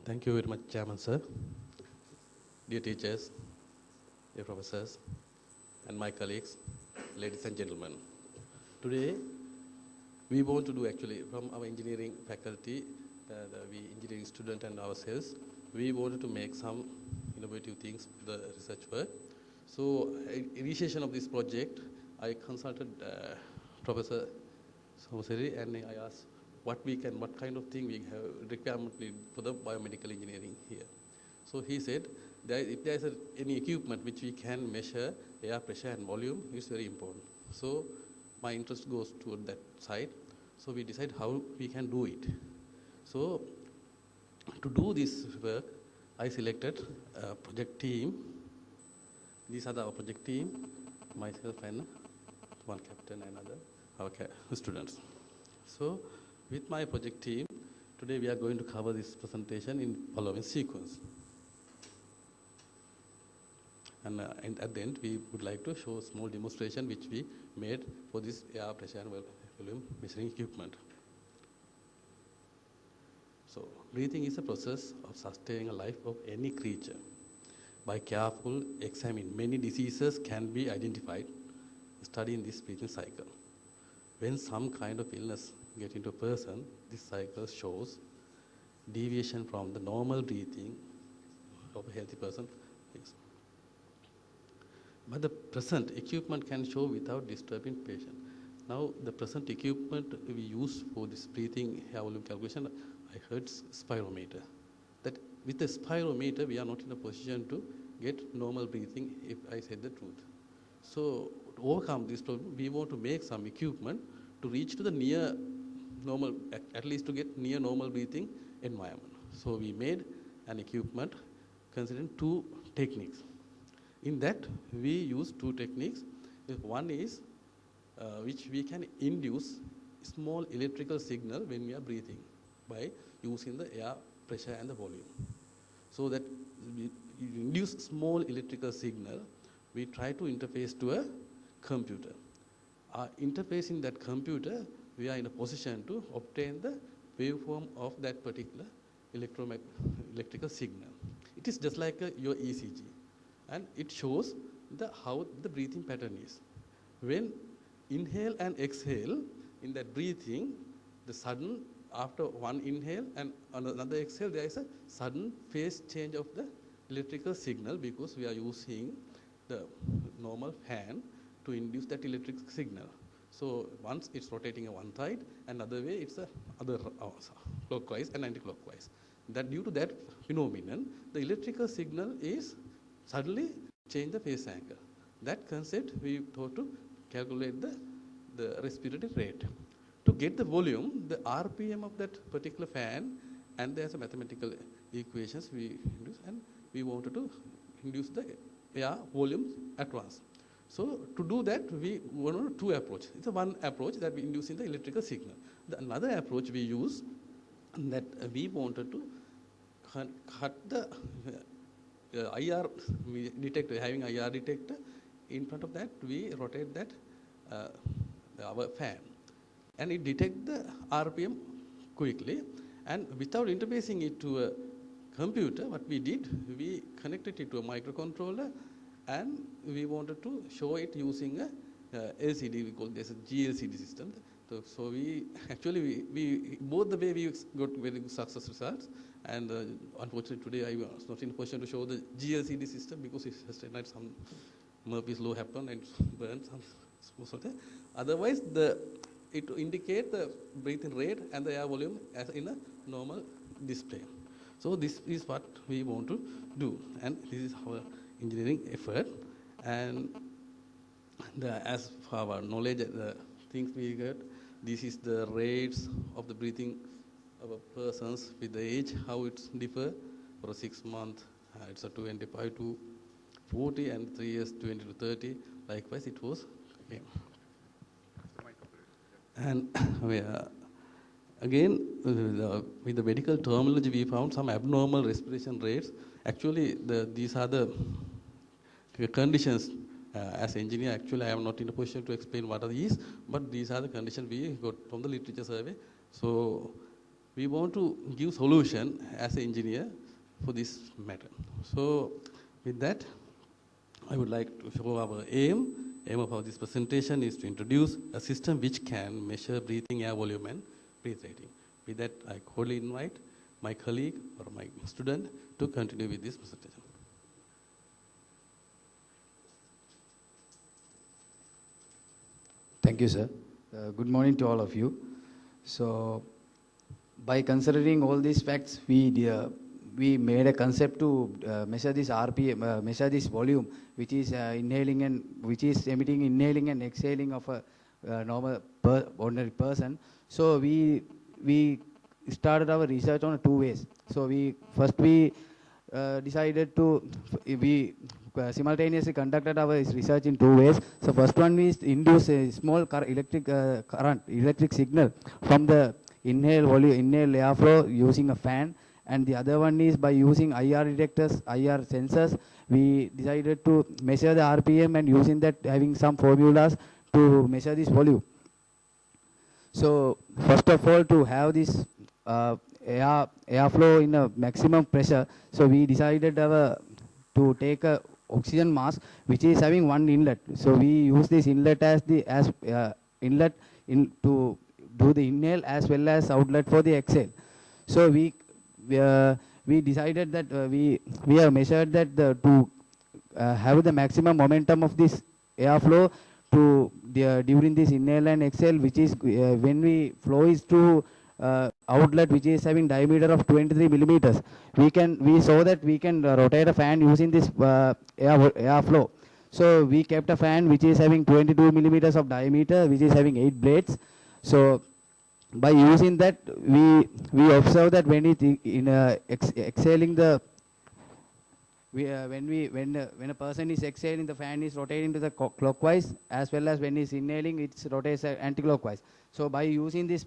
Thank you very much, Chairman, sir. Dear teachers, dear professors, and my colleagues, ladies and gentlemen. Today, we want to do actually from our engineering faculty, we engineering student and ourselves, we wanted to make some innovative things, the research work. So, initiation of this project, I consulted Professor Somaseri and I asked what kind of thing we have requirement for the biomedical engineering here. So he said, if there is any equipment which we can measure air pressure and volume, it's very important. So my interest goes toward that side. So we decide how we can do it. So to do this work, I selected a project team. These are our project team, myself and one captain and our students. So with my project team, today we are going to cover this presentation in following sequence. And at the end, we would like to show a small demonstration which we made for this air pressure and volume measuring equipment. So, breathing is a process of sustaining a life of any creature. By careful examining, many diseases can be identified studying this breathing cycle. When some kind of illness gets into a person, this cycle shows deviation from the normal breathing of a healthy person. But the present equipment can show without disturbing patient. Now, the present equipment we use for this breathing air volume calculation, I heard spirometer. That with the spirometer, we are not in a position to get normal breathing, if I said the truth. So, to overcome this problem, we want to make some equipment to reach to the near normal, at least to get near normal breathing environment. So, we made an equipment considering two techniques. In that, we use two techniques. One is which we can induce small electrical signal when we are breathing by using the air pressure and the volume. So that we induce small electrical signal, we try to interface to a computer. Interfacing that computer, we are in a position to obtain the waveform of that particular electrical signal. It is just like your ECG. And it shows how the breathing pattern is. When inhale and exhale, in that breathing, the sudden, after one inhale and another exhale, there is a sudden phase change of the electrical signal because we are using the normal fan to induce that electric signal. So once it's rotating on one side, another way it's other clockwise and anti-clockwise. That due to that phenomenon, the electrical signal is suddenly change the phase angle. That concept we thought to calculate the respiratory rate. To get the volume, the RPM of that particular fan, and there's a mathematical equations we induce, and we wanted to induce the air volume at once. So to do that, we wanted two approaches. It's a one approach that we induce in the electrical signal. Another approach we use that we wanted to cut the IR detector, having IR detector, in front of that we rotate that our fan, and it detects the RPM quickly, and without interfacing it to a computer, what we did, we connected it to a microcontroller, and we wanted to show it using a LCD. We call this a GLCD system. So we actually we both the way we got very good success results. And unfortunately today I was not in a position to show the GLCD system because yesterday night some Murphy's law happened and burned some. Otherwise, it indicate the breathing rate and the air volume as in a normal display. So this is what we want to do, and this is our engineering effort. And as for our knowledge, the things we get, this is the rates of the breathing of a persons with the age, how it's differ. For a 6 month, it's a 25 to 40, and 3 years 20 to 30. Likewise, it was. Okay. And again, with the medical terminology, we found some abnormal respiration rates. Actually, these are the conditions. As engineer, actually, I am not in a position to explain what are these, but these are the conditions we got from the literature survey. So we want to give solution as an engineer for this matter. So with that, I would like to show our aim. Aim of this presentation is to introduce a system which can measure breathing air volume and breath rating. With that, I cordially invite my colleague or my student to continue with this presentation. Thank you, sir. Good morning to all of you. So, by considering all these facts, we made a concept to measure this RPM, measure this volume, which is inhaling and which is emitting, inhaling and exhaling of a normal ordinary person. So we started our research on two ways. So we decided to simultaneously conducted our research in two ways. So first one is induce a small electric signal from the inhale airflow using a fan, and the other one is by using IR detectors, IR sensors. We decided to measure the RPM and using that having some formulas to measure this volume. So first of all, to have this airflow in a maximum pressure, so we decided to take a oxygen mask which is having one inlet. So we use this inlet as inlet to do the inhale as well as outlet for the exhale. So we decided that we have measured that to have the maximum momentum of this airflow to during this inhale and exhale, which is when we flow is to outlet which is having diameter of 23 millimeters. We saw that we can rotate a fan using this airflow. So we kept a fan which is having 22 millimeters of diameter, which is having 8 blades. So by using that, we observe that when it exhaling the when a person is exhaling, the fan is rotating to the clockwise, as well as when he's inhaling, it rotates anti-clockwise. So by using this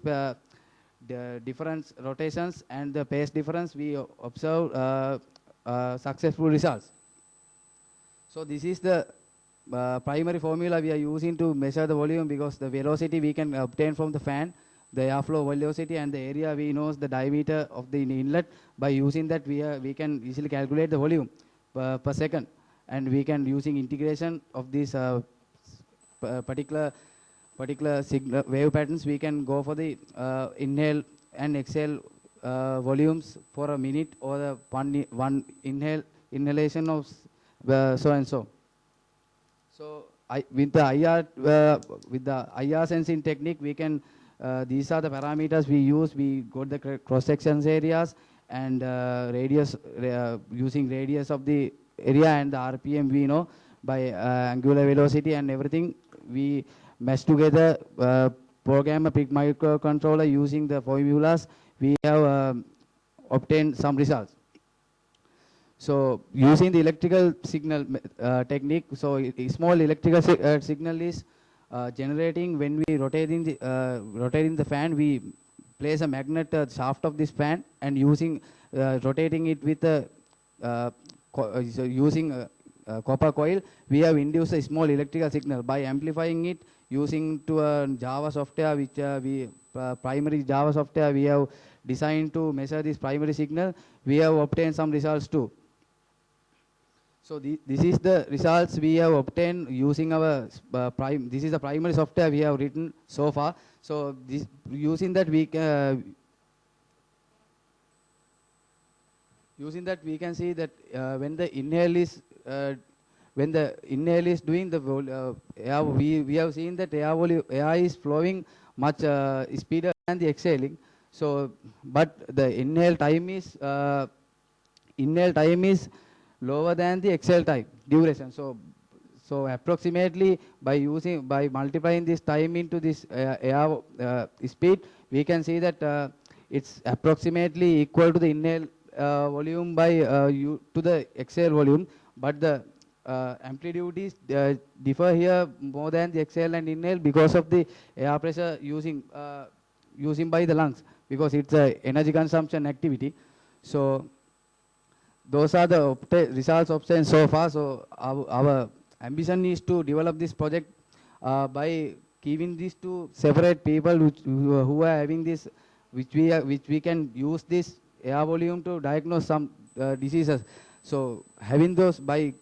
the difference rotations and the pace difference, we observe successful results. So this is the primary formula we are using to measure the volume, because the velocity we can obtain from the fan, the airflow velocity, and the area we know the diameter of the inlet. By using that, we can easily calculate the volume per second, and we can, using integration of these particular signal wave patterns, we can go for the inhale and exhale volumes for a minute, or the one inhalation of so and so. So with the IR sensing technique, we can these are the parameters we use. We got the cross sections areas and radius using radius of the area and the RPM we know by angular velocity and everything. We mesh together, program a PIC microcontroller using the formulas. We have obtained some results. So using the electrical signal technique, so a small electrical signal is generating when we rotating the fan. We place a magnet shaft of this fan, and using rotating it with using copper coil, we have induced a small electrical signal. By amplifying it using to a Java software, which primary Java software we have designed to measure this primary signal, we have obtained some results too. So this is the results we have obtained using our this is the primary software we have written so far. So using that we can see that when the inhale is doing the air, we have seen that air is flowing much speeder than the exhaling. So but the inhale time is lower than the exhale time duration. So approximately by multiplying this time into this air speed, we can see that it's approximately equal to the inhale volume by to the exhale volume, but the amplitude is differ here more than the exhale and inhale because of the air pressure using by the lungs, because it's a energy consumption activity. So those are the results obtained so far. So our ambition is to develop this project by giving this to separate people who are having this which we can use this air volume to diagnose some diseases. So having those by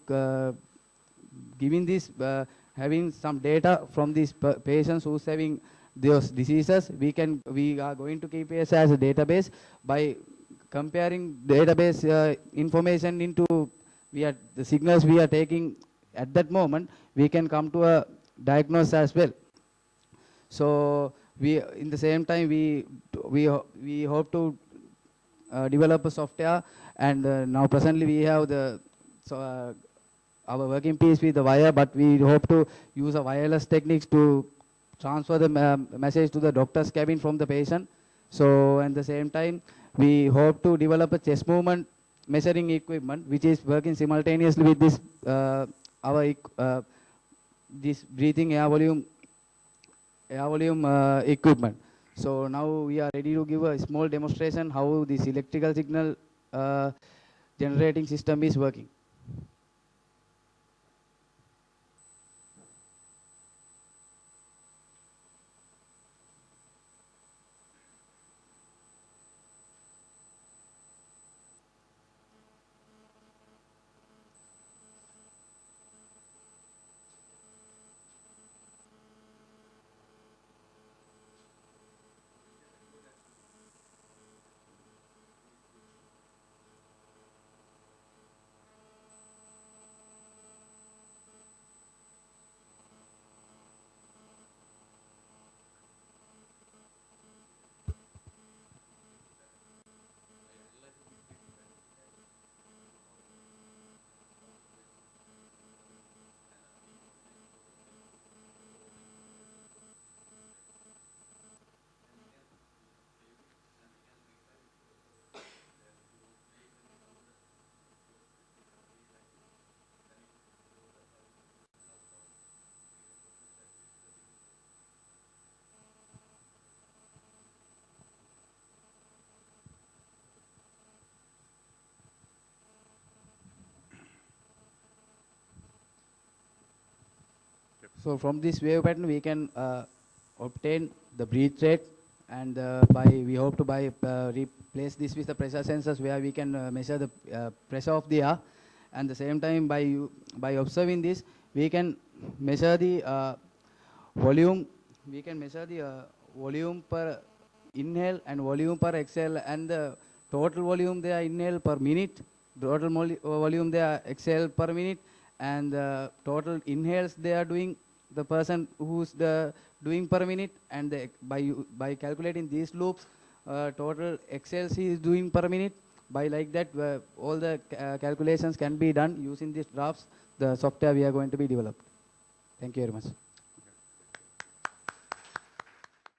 giving this, having some data from these patients who's having those diseases, we are going to keep it as a database. By comparing database information into the signals we are taking at that moment, we can come to a diagnosis as well. So in the same time, we hope to develop a software, and now presently we have our working piece with the wire, but we hope to use a wireless techniques to transfer the message to the doctor's cabin from the patient. So at the same time, we hope to develop a chest movement measuring equipment, which is working simultaneously with this this breathing air volume equipment. So now we are ready to give a small demonstration how this electrical signal generating system is working. So from this wave pattern, we can obtain the breathe rate, and we hope to replace this with the pressure sensors, where we can measure the pressure of the air. And the same time, by observing this, we can measure the volume. We can measure the volume per inhale and volume per exhale, and the total volume they are inhale per minute, total volume they are exhale per minute, and the total inhales they are doing, the person who's doing per minute, and by calculating these loops, total exhales he is doing per minute. By like that, all the calculations can be done using these graphs, the software we are going to be developed. Thank you very much.